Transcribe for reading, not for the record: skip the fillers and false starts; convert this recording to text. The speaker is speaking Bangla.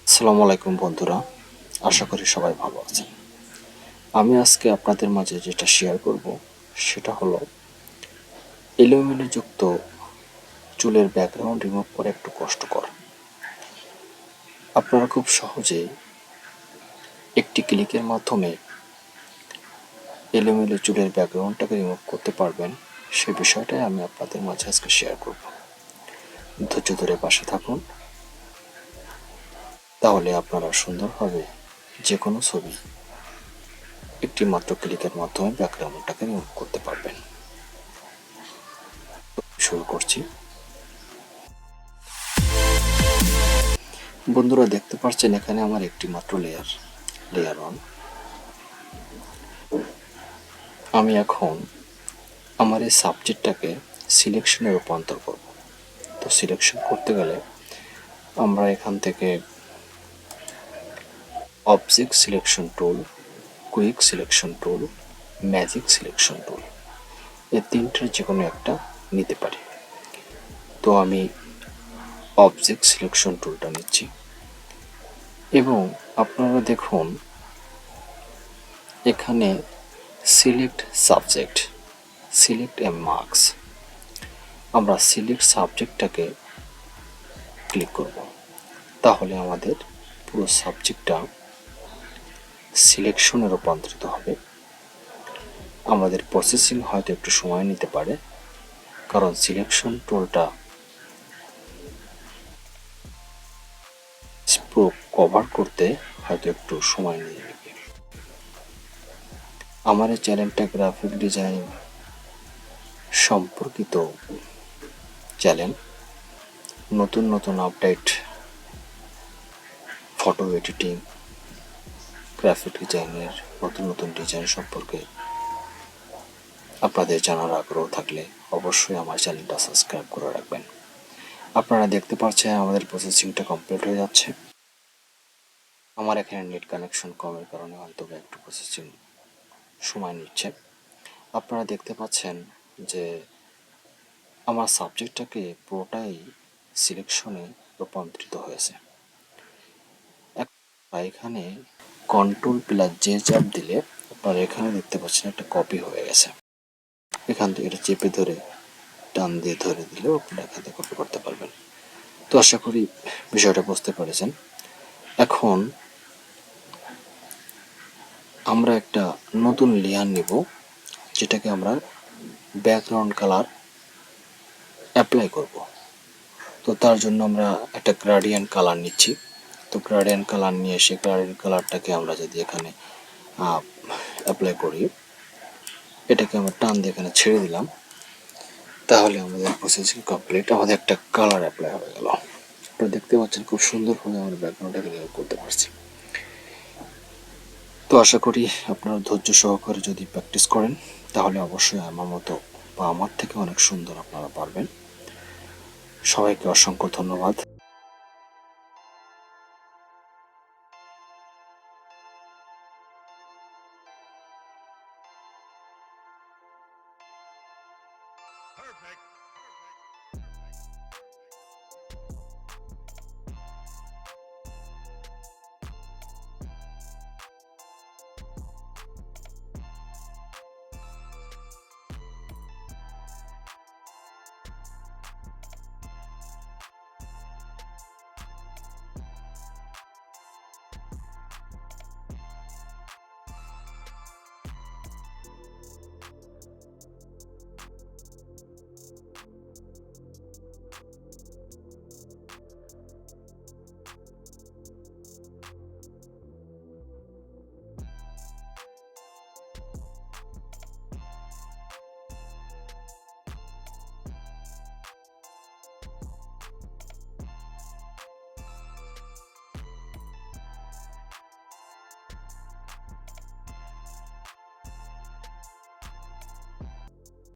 আসসালামু আলাইকুম বন্ধুরা, আশা করি সবাই ভালো আছেন। আমি আজকে আপনাদের মাঝে যেটা শেয়ার করব সেটা হলো এলোমেলো যুক্ত চুলের ব্যাকগ্রাউন্ড রিমুভ করে একটু কষ্টকর। আপনারা খুব সহজেই একটি ক্লিকের মাধ্যমে এলোমেলো চুলের ব্যাকগ্রাউন্ডটাকে রিমুভ করতে পারবেন, সে বিষয়টাই আমি আপনাদের মাঝে আজকে শেয়ার করব। ধৈর্য ধরে পাশে থাকুন, তাহলে আপনারা সুন্দরভাবে যে কোনো ছবি একটি মাত্র ক্লিকের মাধ্যমে ব্যাকগ্রাউন্ডটাকে রিমুভ করতে পারবেন। শুরু করছি। বন্ধুরা দেখতে পাচ্ছেন এখানে আমার একটি মাত্র লেয়ার অন। আমি এখন আমার এই সাবজেক্টটাকে সিলেকশনে রূপান্তর করব। তো সিলেকশন করতে গেলে আমরা এখান থেকে object selection tool, quick selection tool, magic selection tool, এই তিনটার যে কোনো একটা নিতে পারি। তো আমি অবজেক্ট সিলেকশন টুলটা নিচ্ছি এবং আপনারা দেখুন এখানে সিলেক্ট সাবজেক্ট, সিলেক্ট এ মার্কস, আমরা সিলেক্ট সাবজেক্টটাকে ক্লিক করব। তাহলে আমাদের পুরো সাবজেক্টটা সিলেকশনে রূপান্তরিত হবে। আমাদের প্রসেসিং হয়তো একটু সময় নিতে পারে, কারণ সিলেকশন টুলটা পুরো কভার করতে হয়তো একটু সময় নিয়ে নেবে। আমার এই চ্যানেলটা গ্রাফিক ডিজাইন সম্পর্কিত চ্যানেল। নতুন নতুন আপডেট, ফটো এডিটিং, গ্রাফিক ডিজাইনের নতুন নতুন ডিজাইন সম্পর্কে আপনাদের জানার আগ্রহ থাকলে অবশ্যই আমার চ্যানেলটা সাবস্ক্রাইব করে রাখবেন। আপনারা দেখতে পাচ্ছেন আমাদের প্রসেসিংটা কমপ্লিট হয়ে যাচ্ছে। আমার এখানে নেট কানেকশন কমের কারণে হয়তো একটু প্রসেসিং সময় নিচ্ছে। আপনারা দেখতে পাচ্ছেন যে আমার সাবজেক্টটাকে পুরোটাই সিলেকশনে রূপান্তরিত হয়েছে। এখানে কন্ট্রোল প্লাস জে চাপ দিলে আপনারা এখানে দেখতে পাচ্ছেন একটা কপি হয়ে গেছে। এখান থেকে এটা চেপে ধরে টান দিয়ে ধরে দিলেও আপনারা এখান থেকে কপি করতে পারবেন। তো আশা করি বিষয়টা বুঝতে পেরেছেন। এখন আমরা একটা নতুন লেয়ার নিব, যেটাকে আমরা ব্যাকগ্রাউন্ড কালার অ্যাপ্লাই করব। তো তার জন্য আমরা একটা গ্রাডিয়েন্ট কালার নিচ্ছি। তো গ্রাডিয়েন্ট কালার নিয়ে এসে গ্রাডিয়েন্ট কালারটাকে আমরা যদি এখানে অ্যাপ্লাই করি, এটাকে আমরা টান দিয়ে এখানে ছেড়ে দিলাম, তাহলে আমাদের প্রসেসিং কমপ্লিট। আমাদের একটা কালার অ্যাপ্লাই হয়ে গেল। আপনারা দেখতে পাচ্ছেন খুব সুন্দরভাবে আমরা ব্যাকগ্রাউন্ডটাকে রিমুভ করতে পারছি। তো আশা করি আপনারা ধৈর্য সহকারে যদি প্র্যাকটিস করেন, তাহলে অবশ্যই আমার মতো বা আমার থেকে অনেক সুন্দর আপনারা পারবেন। সবাইকে অসংখ্য ধন্যবাদ। Perfect.